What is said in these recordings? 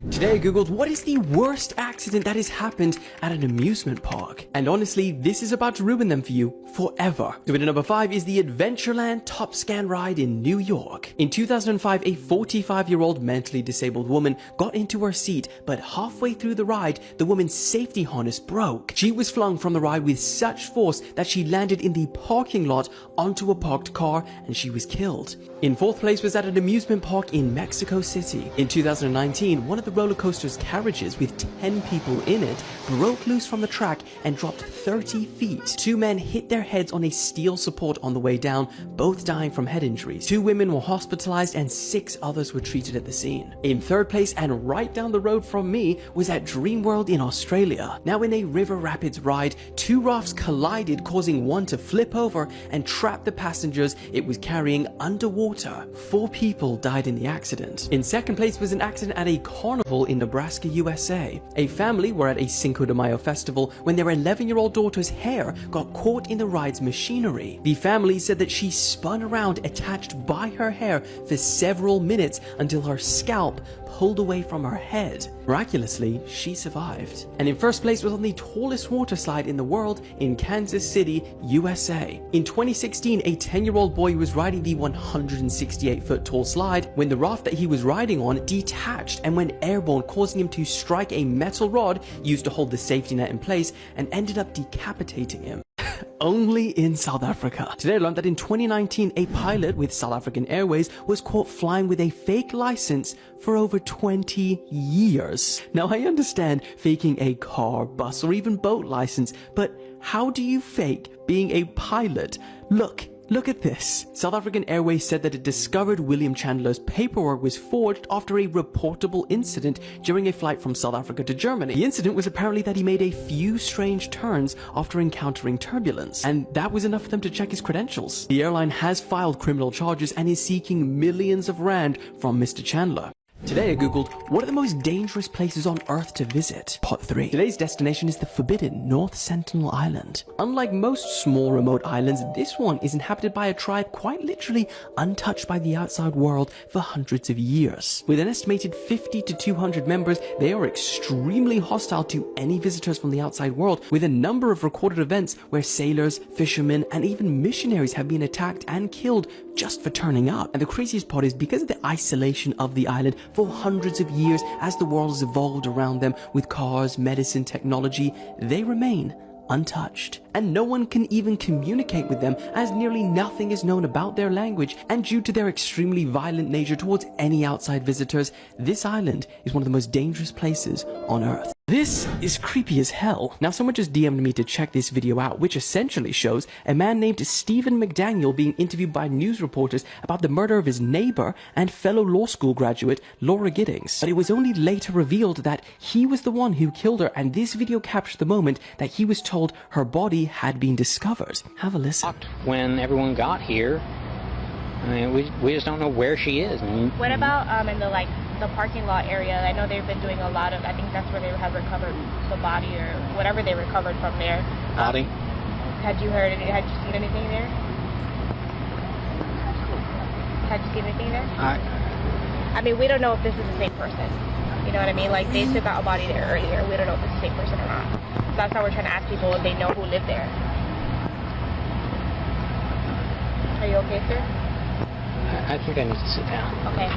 Today I googled what is the worst accident that has happened at an amusement park, and honestly this is about to ruin them for you forever. So at number 5 is the Adventureland Top Scan ride in New York. In 2005, a 45-year-old mentally disabled woman got into her seat, but halfway through the ride the woman's safety harness broke. She was flung from the ride with such force that she landed in the parking lot onto a parked car and she was killed. In 4th place was at an amusement park in Mexico City. In 2019, one of the roller coaster's carriages with 10 people in it broke loose from the track and dropped 30 feet. 2 men hit their heads on a steel support on the way down, both dying from head injuries. 2 women were hospitalized and 6 others were treated at the scene. In 3rd place and right down the road from me was at Dreamworld in Australia. Now in a river rapids ride, 2 rafts collided, causing one to flip over and trap the passengers it was carrying underwater. 4 people died in the accident. In 2nd place was an accident at a carnival in Nebraska, USA. A family were at a Cinco de Mayo festival when their 11-year-old daughter's hair got caught in the ride's machinery. The family said that she spun around attached by her hair for several minutes until her scalp pulled away from her head. Miraculously, she survived. And in 1st place was on the tallest water slide in the world in Kansas City, USA. In 2016, a 10-year-old boy was riding the 168-foot tall slide when the raft that he was riding on detached and went airborne, causing him to strike a metal rod used to hold the safety net in place and ended up decapitating him. Only in South Africa. Today I learned that in 2019, a pilot with South African Airways was caught flying with a fake license for over 20 years. Now I understand faking a car, bus, or even boat license, but how do you fake being a pilot? Look at this. South African Airways said that it discovered William Chandler's paperwork was forged after a reportable incident during a flight from South Africa to Germany. The incident was apparently that he made a few strange turns after encountering turbulence, and that was enough for them to check his credentials. The airline has filed criminal charges and is seeking millions of rand from Mr. Chandler. Today I googled, what are the most dangerous places on Earth to visit? Part 3. Today's destination is the forbidden North Sentinel Island. Unlike most small remote islands, this one is inhabited by a tribe quite literally untouched by the outside world for hundreds of years. With an estimated 50 to 200 members, they are extremely hostile to any visitors from the outside world, with a number of recorded events where sailors, fishermen, and even missionaries have been attacked and killed just for turning up. And the craziest part is because of the isolation of the island for hundreds of years as the world has evolved around them with cars, medicine, technology, they remain untouched. And no one can even communicate with them as nearly nothing is known about their language, and due to their extremely violent nature towards any outside visitors, this island is one of the most dangerous places on Earth. This is creepy as hell. Now someone just DM'd me to check this video out, which essentially shows a man named Stephen McDaniel being interviewed by news reporters about the murder of his neighbor and fellow law school graduate Laura Giddings. But it was only later revealed that he was the one who killed her, and this video captured the moment that he was told her body had been discovered. Have a listen. When everyone got here, I mean, we just don't know where she is. What about in the parking lot area? I know they've been doing a lot of, I think that's where they have recovered the body or whatever they recovered from there. Body? Had you seen anything there? Had you seen anything there? I mean, we don't know if this is the same person. You know what I mean? Like, they took out a body there earlier. We don't know if it's the same person or not. So that's how we're trying to ask people if they know who lived there. Are you okay, sir? I think I need to sit down. Okay.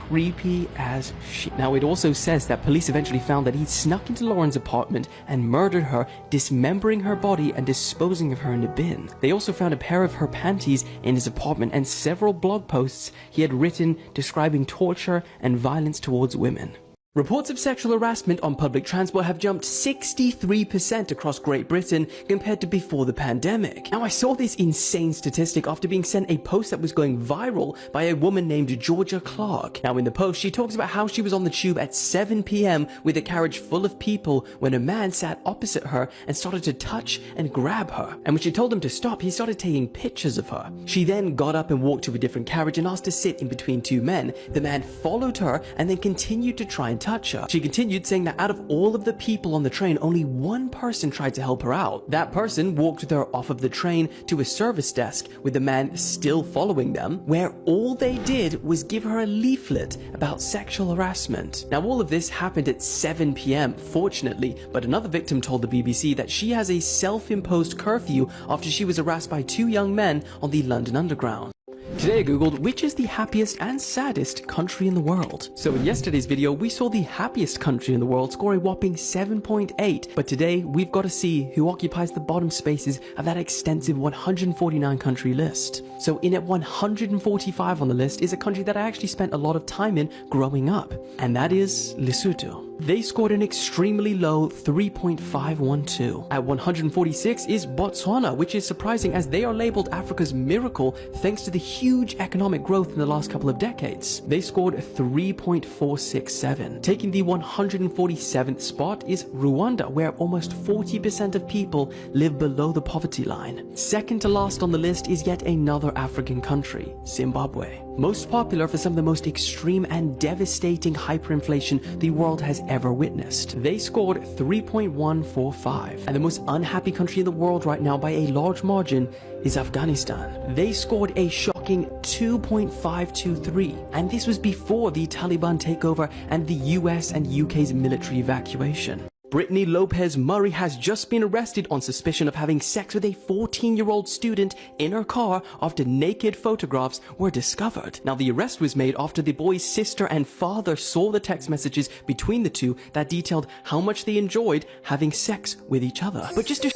Creepy as shit. Now it also says that police eventually found that he snuck into Lauren's apartment and murdered her, dismembering her body and disposing of her in a bin. They also found a pair of her panties in his apartment and several blog posts he had written describing torture and violence towards women. Reports of sexual harassment on public transport have jumped 63% across Great Britain compared to before the pandemic. Now I saw this insane statistic after being sent a post that was going viral by a woman named Georgia Clark. Now in the post she talks about how she was on the tube at 7 p.m. with a carriage full of people when a man sat opposite her and started to touch and grab her. And when she told him to stop, he started taking pictures of her. She then got up and walked to a different carriage and asked to sit in between 2 men. The man followed her and then continued to try and touch her. She continued saying that out of all of the people on the train, only one person tried to help her out. That person walked with her off of the train to a service desk with the man still following them, where all they did was give her a leaflet about sexual harassment. Now all of this happened at 7 p.m. fortunately, but another victim told the BBC that she has a self-imposed curfew after she was harassed by two young men on the London Underground. Today I googled which is the happiest and saddest country in the world. So in yesterday's video we saw the happiest country in the world score a whopping 7.8, but today we've got to see who occupies the bottom spaces of that extensive 149 country list. So in at 145 on the list is a country that I actually spent a lot of time in growing up, and that is Lesotho. They scored an extremely low 3.512. At 146 is Botswana, which is surprising as they are labeled Africa's miracle thanks to the huge economic growth in the last couple of decades. They scored 3.467. Taking the 147th spot is Rwanda, where almost 40% of people live below the poverty line. Second to last on the list is yet another African country, Zimbabwe. Most popular for some of the most extreme and devastating hyperinflation the world has ever witnessed. They scored 3.145. And the most unhappy country in the world right now by a large margin is Afghanistan. They scored a shocking 2.523. And this was before the Taliban takeover and the US and UK's military evacuation. Brittany Lopez Murray has just been arrested on suspicion of having sex with a 14-year-old student in her car after naked photographs were discovered. Now, the arrest was made after the boy's sister and father saw the text messages between the two that detailed how much they enjoyed having sex with each other. But just to